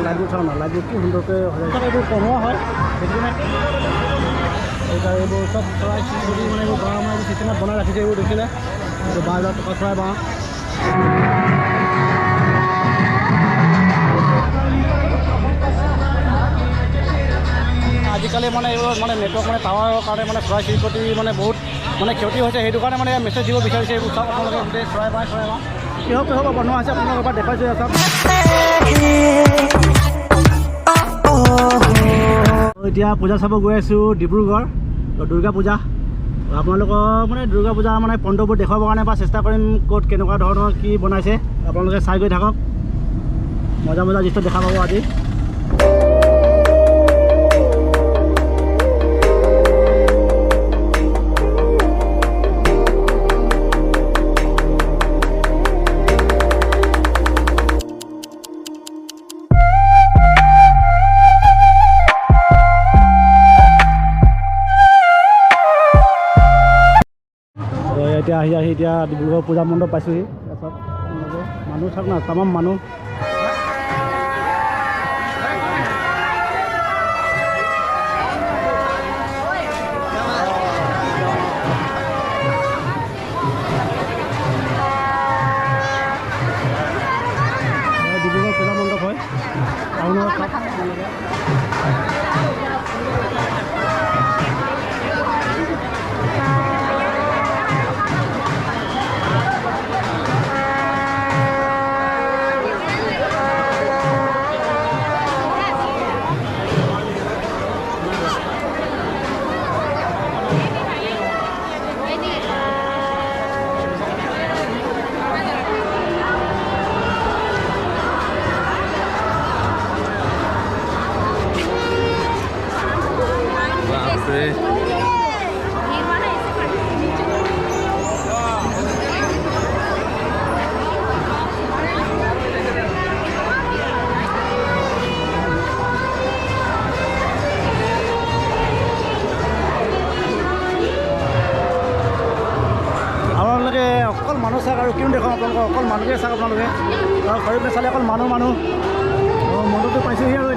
লাইটবোৰ চাওঁ না, লাইটবোৰ কি সুন্দৰকৈ এইবোৰ কমোৱা হয় সেইটো এইবোৰ চব চৰাই চিৰিকটি মানে এইবোৰ বাঁহ মানে চিষ্টেমত বনাই ৰাখিছে। এইবোৰ দেখিলে বাঁহ টকা চৰাই বাঁহ আজিকালি মানে এইবোৰ মানে নেটৱৰ্ক মানে টাৱাৰৰ কাৰণে মানে চৰাই চিৰিকটি মানে বহুত মানে ক্ষতি হৈছে। সেইটো কাৰণে মানে মেছেজ দিব বিচাৰিছে। এইবোৰ চাওক আপোনালোকে গোটেই চৰাই বাঁহ কিহৰ বনোৱা আছে আপোনালোকৰ এবাৰ দেখাইছোঁ চাওক। এতিয়া পূজা চাব গৈ আছোঁ ডিব্ৰুগড় দুৰ্গা পূজা। আপোনালোকৰ মানে দুৰ্গা পূজা মানে পণ্ডবোৰ দেখুৱাবৰ কাৰণে বা চেষ্টা কৰিম ক'ত কেনেকুৱা ধৰণৰ কি বনাইছে। আপোনালোকে চাই গৈ থাকক, মজা মজা দৃশ্য দেখা পাব আজি। এতিয়া আহি এতিয়া ডিব্ৰুগড় পূজা মণ্ডপ পাইছোঁহি। তাৰপিছত মানুহ চাওক না, তামাম মানুহ। ডিব্ৰুগড় পূজা মণ্ডপ হয় টাউনৰ চাওক। অকল মানুহ চাওক আৰু কিনো দেখাওঁ আপোনালোকক, অকল মানুহকে চাওক আপোনালোকে। আৰু শৰীৰ নাচালে অকল মানুহ মণ্ডপটো পাইছোঁহি আৰু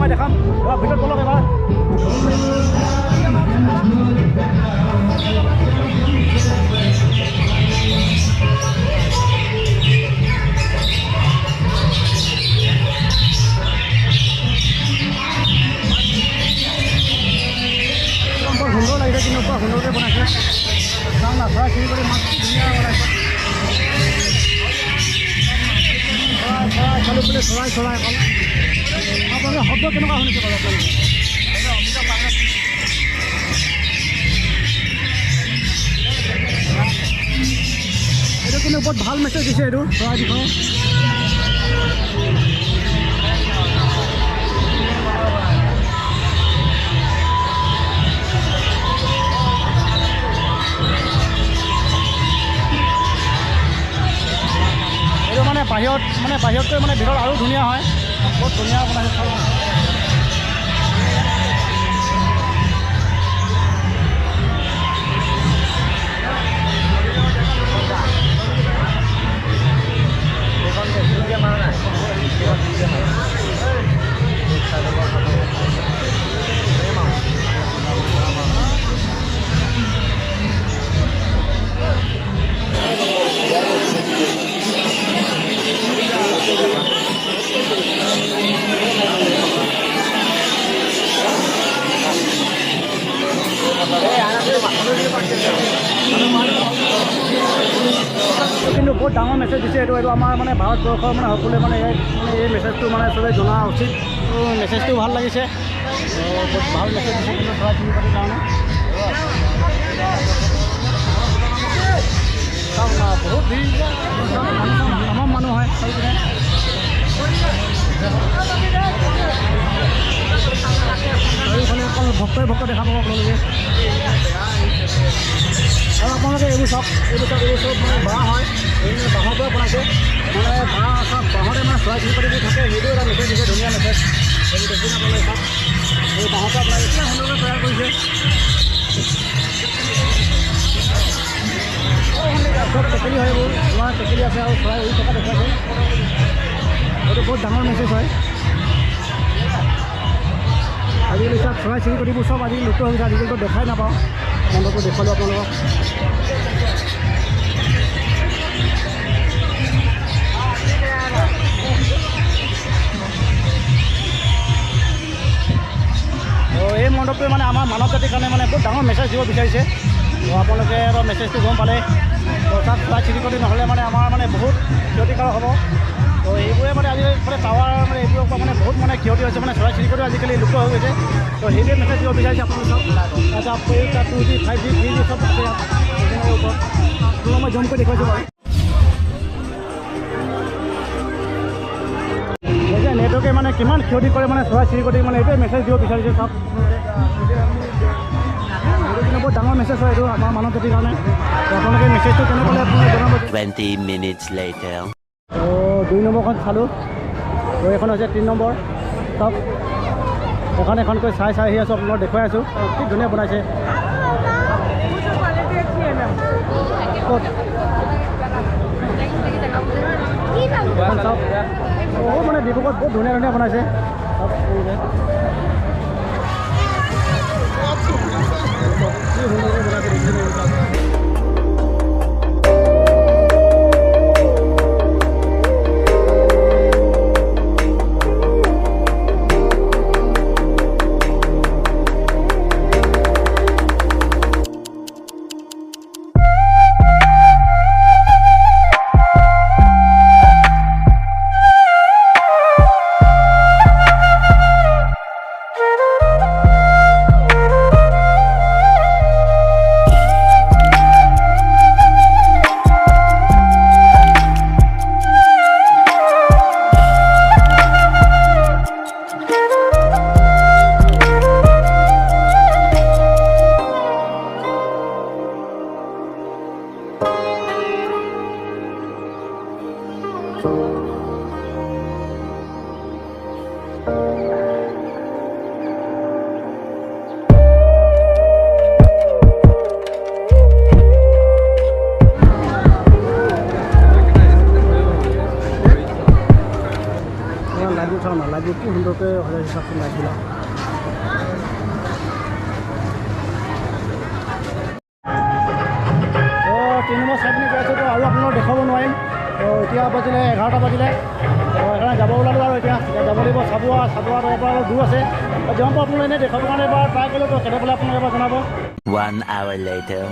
সোমাই দেখাম ভিতৰত বলক এবাৰ বৰ সুন্দৰ লাগিছে কিন্তু বৰ সুন্দৰকৈ বনাইছে চাওঁ না চৰাই চিৰি কৰি মাছ ধুনীয়া বনাইছে চাৰিওফালে চৰাই চৰাই অকল আপোনালোকে শব্দ কেনেকুৱা শুনিছে বাৰু আপোনালোকে এইটো কিন্তু বহুত ভাল মেছেজ দিছে এইটো চৰাই বিষয়ে বাহিৰতকৈ ভিতৰত আৰু ধুনীয়া হয় বহুত ধুনীয়া বনাইছে কিন্তু বহুত ডাঙৰ মেছেজ দিছে এইটো আমাৰ ভাৰতবৰ্ষৰ সকলোৱে এই মেছেজটো চবেই জনা উচিত মেছেজটো ভাল লাগিছে বহুত ভাল মেছেজ দিছে কিন্তু চৰাই চিৰিকটিৰ কাৰণে বহুত ভিৰ আমাৰ মানুহ হয় চাৰিওফালে অকল ভক্তই ভক্ত দেখা পাব আপোনালোকে আৰু আপোনালোকে এইবোৰ চব বাঁহ হয় বাঁহৰ পৰা বনাইছে বাঁহ চব বাঁহতে চৰাই চিৰিকটিবোৰ থাকে সেইটো এটা মেছেজ দিছে ধুনীয়া মেছেজ এইবোৰ দেখি নাপালে চব এই বাঁহৰ পৰা আপোনালোকে কিমান সুন্দৰকৈ তৈয়াৰ কৰিছে চব টেকেলি হয় এইবোৰ তোমাৰ টেকেলি আছে আৰু চৰাই উৰি থকা দেখুৱাইছে এইটো বহুত ডাঙৰ মেছেজ হয় আজিকালি চব চৰাই চিৰিকটিবোৰ চব আজিকালি লুপ্ত হৈ গৈছে আজিকালিতো দেখাই নাপাওঁ মণ্ডপটো দেখুৱালোঁ আপোনালোকক এই মণ্ডপটোৱে আমাৰ মানৱ জাতিৰ কাৰণে বহুত ডাঙৰ মেছেজ দিব বিচাৰিছে আপোনালোকে মেছেজটো গম পালে তাত চৰাই চিৰিকটি নহ'লে আমাৰ বহুত ক্ষতিকাৰক হ'ব তো এইবোৰে আজিকালি টাৱাৰ এইবোৰৰ পৰা বহুত ক্ষতি হৈছে চৰাই চিৰিকটি আজিকালি লুপ্ত হৈ গৈছে তো সেইটোৱে মেছেজ দিব বিচাৰিছে আপোনালোকক তাত 2G 5G 3G চব আছে ওপৰত মই জম কৰি দেখুৱাইছোঁ বাৰু নেটৱৰ্কে কিমান ক্ষতি কৰে চৰাই চিৰিকটি এইটোৱে মেছেজ দিব বিচাৰিছে চব এইটো বহুত ডাঙৰ মেছেজ হয় এইটো আমাৰ মানৱ জাতিৰ কাৰণে আপোনালোকে মেছেজটো কেনেকৈ আপোনালোকে জনাব 20 minutes later 2 নম্বৰখন চালোঁ তো এইখন হৈছে 3 নম্বৰ চব এখনকৈ চাই আহি আছোঁ আপোনালোকক দেখুৱাই আছোঁ কি ধুনীয়া বনাইছে ক'ত চব বহুত ডিব্ৰুগড়ত বহুত ধুনীয়া ধুনীয়া বনাইছে চব এইবোৰ কি সুন্দৰকৈ সজাইছে চাওকচোন লাইটবিলাক। তিনি নম্বৰ চাইডনি গৈ আছোঁ আৰু আপোনালোকক দেখাব নোৱাৰিম। এতিয়া বাজিলে 11টা বাজিলে, সেইকাৰণে যাব ওলালোঁ আৰু এতিয়া যাব লাগিব চাবুৱা তাৰ পৰা অলপ দূৰ আছে। যিমান পাৰোঁ আপোনালোকে এনেই দেখাবৰ কাৰণে এবাৰ ট্ৰাই কৰিলোঁ, তো কেনে পালে আপোনালোকে এবাৰ জনাব। 1 hour later.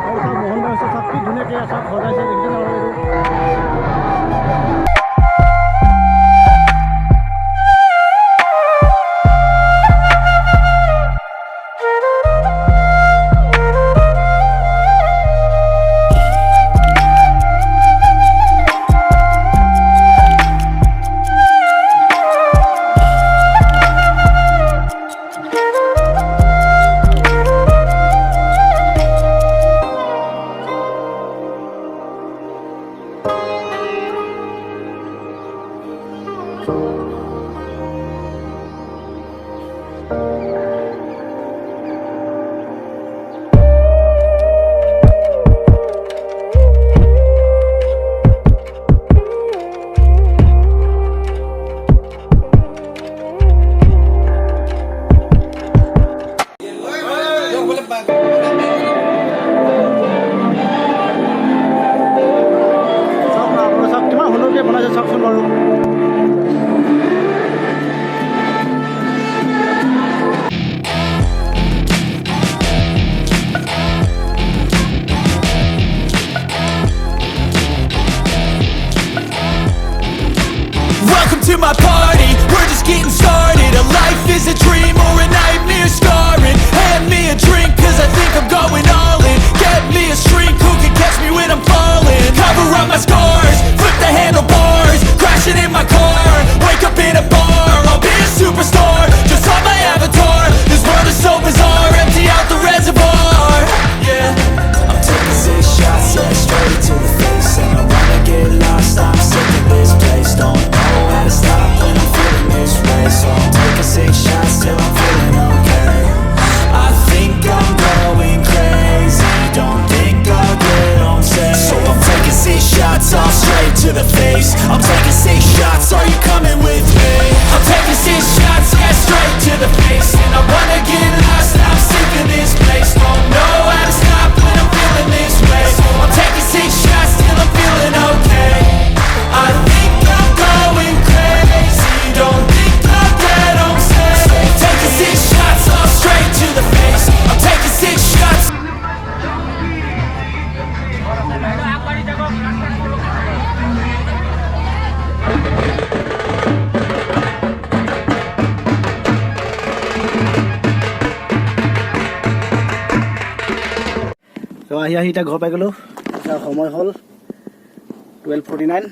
আৰু চাওক মোহন হৈছে চাওক কি ধুনীয়াকৈ চাওক সজাইছে, দেখিছেনে বাৰু এইটো। Welcome to my party, we're just getting started. A life is a dream or a nightmare scarring. Hand me a drink cause I think I'm going all in. Get me a shrink who can catch me when I'm falling. Cover up my scars, flip the handlebars. Crashing in my car, wake up in a bar. I'll be a superstar, just on my avatar. This world is so bizarre, empty out the reservoir. Yeah, I'm taking 6 shots, yeah, straight to the face. And I wanna get lost, I'm sick of this place. Don't know how to stop when I'm feeling this way. So I'm taking 6 shots till I'm feeling okay. I think I'm going crazy, don't think I'll get on safe. So I'm taking 6 shots, all straight to the face. I'm taking 6 shots, are you coming with me? I'm taking 6 shots, yeah, straight to the face. And I wanna get lost, I'm sick of this place. Don't know how to stop when I'm feeling this way. So I'm taking 6 shots till I'm feeling okay. I think I'm going crazy, don't think I'll get on safe. So I'm taking 6 shots, all straight to the face. I'm taking 6 shots. তো আহি এতিয়া ঘৰ পাই গ'লোঁ। এতিয়া সময় হ'ল 12:49।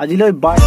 আজিলৈ বাই।